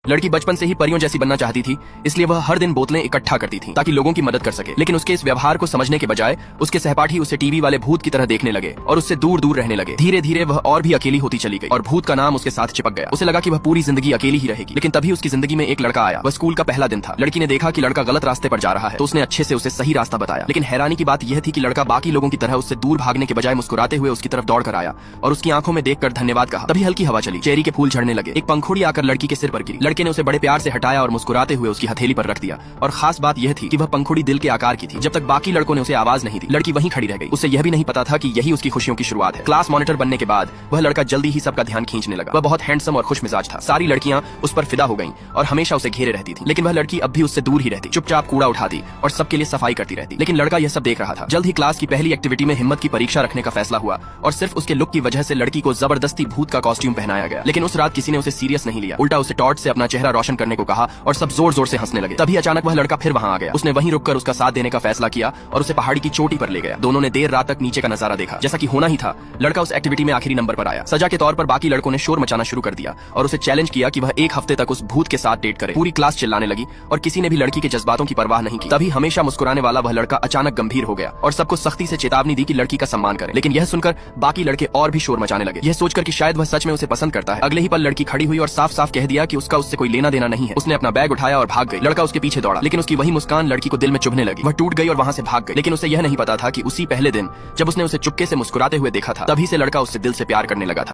लड़की बचपन से ही परियों जैसी बनना चाहती थी, इसलिए वह हर दिन बोतलें इकट्ठा करती थी ताकि लोगों की मदद कर सके। लेकिन उसके इस व्यवहार को समझने के बजाय उसके सहपाठी उसे टीवी वाले भूत की तरह देखने लगे और उससे दूर दूर रहने लगे। धीरे धीरे वह और भी अकेली होती चली गई और भूत का नाम उसके साथ चिपक गया। उसे लगा कि वह पूरी जिंदगी अकेली ही रहेगी। लेकिन तभी उसकी जिंदगी में एक लड़का आया। वह स्कूल का पहला दिन था। लड़की ने देखा कि लड़का गलत रास्ते पर जा रहा है, तो उसने अच्छे से उसे सही रास्ता बताया। लेकिन हैरानी की बात यह थी कि लड़का बाकी लोगों की तरह उससे दूर भागने के बजाय मुस्कुराते हुए उसकी तरफ दौड़ कर आया और उसकी आंखों में देखकर धन्यवाद कहा। तभी हल्की हवा चली, चेरी के फूल झड़ने लगे। एक पंखुड़ी आकर लड़की के सिर पर गिरी। लड़के ने उसे बड़े प्यार से हटाया और मुस्कुराते हुए उसकी हथेली पर रख दिया। और खास बात यह थी कि वह पंखुड़ी दिल के आकार की थी। जब तक बाकी लड़कों ने उसे आवाज नहीं दी, लड़की वहीं खड़ी रह गई। उसे यह भी नहीं पता था कि यही उसकी खुशियों की शुरुआत है। क्लास मॉनिटर बनने के बाद वह लड़का जल्दी ही सबका ध्यान खींचने लगा। वह बहुत हैंडसम और खुश मिजाज था। सारी लड़कियां उस पर फिदा हो गईं और हमेशा उसे घेरे रहती थी। लेकिन वह लड़की अब भी उससे दूर ही रहती, चुपचाप कूड़ा उठाती और सबके लिए सफाई करती रहती। लेकिन लड़का यह सब देख रहा था। जल्द ही क्लास की पहली एक्टिविटी में हिम्मत की परीक्षा रखने का फैसला हुआ और सिर्फ उसके लुक की वजह से लड़की को जबरदस्ती भूत का कॉस्ट्यूम पहनाया गया। लेकिन उस रात किसी ने उसे सीरियस नहीं लिया, उल्टा उसे टॉर्च से अपना चेहरा रोशन करने को कहा और सब जोर जोर से हंसने लगे। तभी अचानक वह लड़का फिर वहां आ गया। उसने वहीं रुककर उसका साथ देने का फैसला किया और उसे पहाड़ी की चोटी पर ले गया। दोनों ने देर रात तक नीचे का नजारा देखा। जैसा कि होना ही था, लड़का उस एक्टिविटी में आखिरी नंबर पर आया। सजा के तौर पर बाकी लड़कों ने शोर मचाना शुरू कर दिया और उसे चैलेंज किया कि वह एक हफ्ते तक उस भूत के साथ डेट करे। पूरी क्लास चिल्लाने लगी और किसी ने भी लड़की के जज्बातों की परवाह नहीं की। तभी हमेशा मुस्कुराने वाला वह लड़का अचानक गंभीर हो गया और सबको सख्ती से चेतावनी दी कि लड़की का सम्मान करें। लेकिन यह सुनकर बाकी लड़के और भी शोर मचाने लगे, यह सोचकर कि शायद वह सच में उसे पसंद करता है। अगले ही पल लड़की खड़ी हुई और साफ साफ कह दिया कि उसका उससे कोई लेना देना नहीं है। उसने अपना बैग उठाया और भाग गई। लड़का उसके पीछे दौड़ा, लेकिन उसकी वही मुस्कान लड़की को दिल में चुभने लगी। वह टूट गई और वहां से भाग गई। लेकिन उसे यह नहीं पता था कि उसी पहले दिन जब उसने उसे चुपके से मुस्कुराते हुए देखा था, तभी से लड़का उससे दिल से प्यार करने लगा था।